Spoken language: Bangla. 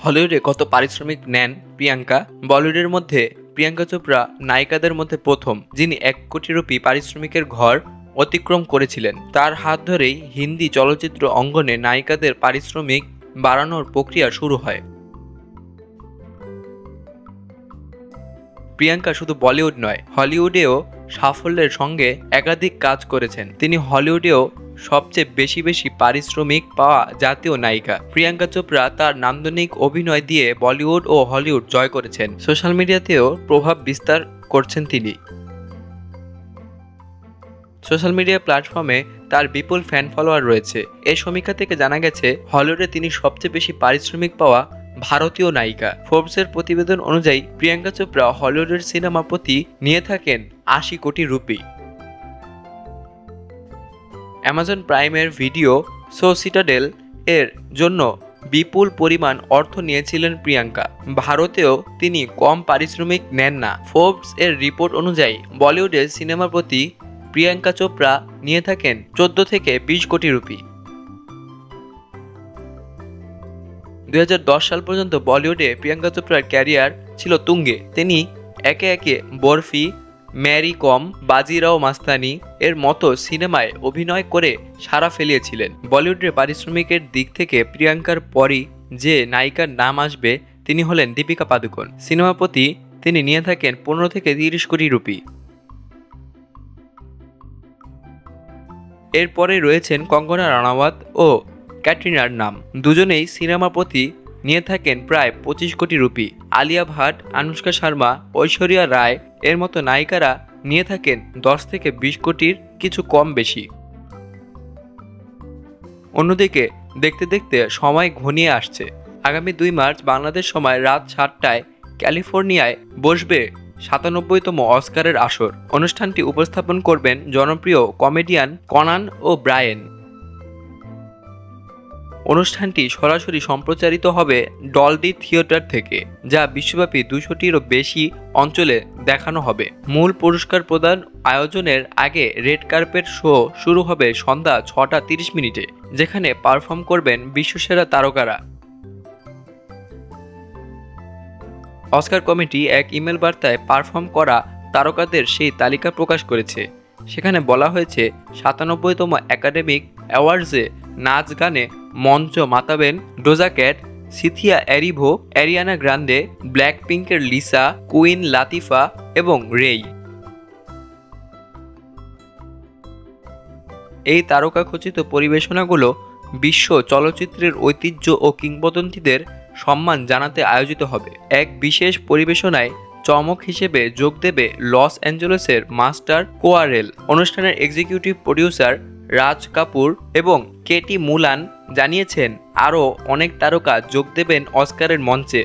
হলিউডে কত পারিশ্রমিক নেন প্রিয়াঙ্কা? বলিউডের মধ্যে প্রিয়াঙ্কা চোপড়া নায়িকাদের মধ্যে প্রথম যিনি 1 কোটি রুপি পারিশ্রমিকের ঘর অতিক্রম করেছিলেন। তার হাত ধরেই হিন্দি চলচ্চিত্র অঙ্গনে নায়িকাদের পারিশ্রমিক বাড়ানোর প্রক্রিয়া শুরু হয়। প্রিয়াঙ্কা শুধু বলিউড নয়, হলিউডেও সাফল্যের সঙ্গে একাধিক কাজ করেছেন। তিনি হলিউডেও সবচেয়ে বেশি পারিশ্রমিক পাওয়া জাতীয় নায়িকা। প্রিয়াঙ্কা চোপড়া তার নান্দনিক অভিনয় দিয়ে বলিউড ও হলিউড জয় করেছেন। সোশ্যাল মিডিয়াতেও প্রভাব বিস্তার করছেন তিনি। সোশ্যাল মিডিয়া প্ল্যাটফর্মে তার বিপুল ফ্যান ফলোয়ার রয়েছে। এই সমীক্ষা থেকে জানা গেছে হলিউডে তিনি সবচেয়ে বেশি পারিশ্রমিক পাওয়া ভারতীয় নায়িকা। ফোর্বসের প্রতিবেদন অনুযায়ী প্রিয়াঙ্কা চোপড়া হলিউডের সিনেমা প্রতি নিয়ে থাকেন 80 কোটি রুপি। অ্যামাজন প্রাইমের ভিডিও শো সিটাডেল এর জন্য বিপুল পরিমাণ অর্থ নিয়েছিলেন প্রিয়াঙ্কা। ভারতেও তিনি কম পারিশ্রমিক নেন না। ফোর্বস এর রিপোর্ট অনুযায়ী বলিউডের সিনেমার প্রতি প্রিয়াঙ্কা চোপড়া নিয়ে থাকেন 14 থেকে 20 কোটি রুপি। 2010 সাল পর্যন্ত বলিউডে প্রিয়াঙ্কা চোপড়ার ক্যারিয়ার ছিল তুঙ্গে। তিনি একে একে বরফি, ম্যারি কম, বাজিরাও মাস্তানি এর মতো সিনেমায় অভিনয় করে সাড়া ফেলিয়েছিলেন। বলিউডের পারিশ্রমিকের দিক থেকে প্রিয়াঙ্কার পরই যে নায়িকার নাম আসবে তিনি হলেন দীপিকা পাদুকোন। সিনেমা প্রতি তিনি নিয়ে থাকেন 15 থেকে 30 কোটি রুপি। এরপরে রয়েছেন কঙ্গনা রানাওয়াত ও ক্যাটরিনার নাম। দুজনেই সিনেমা প্রতি নিয়ে থাকেন প্রায় 25 কোটি রুপি। আলিয়া ভাট, আনুষ্কা শর্মা, ঐশ্বরিয়া রায় এর মতো নায়িকারা নিয়ে থাকেন 10 থেকে 20 কোটির কিছু কম বেশি। অন্যদিকে দেখতে দেখতে সময় ঘনিয়ে আসছে। আগামী 2 মার্চ বাংলাদেশ সময় রাত 7টায় ক্যালিফোর্নিয়ায় বসবে 97তম অস্কারের আসর। অনুষ্ঠানটি উপস্থাপন করবেন জনপ্রিয় কমেডিয়ান কনান ও ব্রায়েন। অনুষ্ঠানটি সরাসরি সম্প্রচারিত হবে ডলবি থিয়েটার থেকে, যা বিশ্বব্যাপী 200টিরও বেশি অঞ্চলে দেখানো হবে। মূল পুরস্কার প্রদান আয়োজনের আগে রেড কার্পেট শো শুরু হবে সন্ধ্যা 6:30 যেখানে পারফর্ম করবেন বিশ্বসেরা তারকারা। অস্কার কমিটি এক ইমেল বার্তায় পারফর্ম করা তারকাদের সেই তালিকা প্রকাশ করেছে। সেখানে বলা হয়েছে 97তম একাডেমিক অ্যাওয়ার্ডসে নাচ গানে মঞ্চ মাতাবেন ডোজা ক্যাট, সিথিয়া এরিভো, অ্যারিয়ানা গ্রান্দে, ব্ল্যাক পিঙ্কের লিসা, কুইন লাতিফা এবং রেই। এই তারকাখচিত পরিবেশনাগুলো বিশ্ব চলচ্চিত্রের ঐতিহ্য ও কিংবদন্তিদের সম্মান জানাতে আয়োজিত হবে। এক বিশেষ পরিবেশনায় চমক হিসেবে যোগ দেবে লস অ্যাঞ্জেলেসের মাস্টার কোয়ারেল। অনুষ্ঠানের এক্সিকিউটিভ প্রডিউসার রাজ কাপুর এবং কেটি মুলান জানিয়েছেন আরও অনেক তারকা যোগ দেবেন অস্কারের মঞ্চে।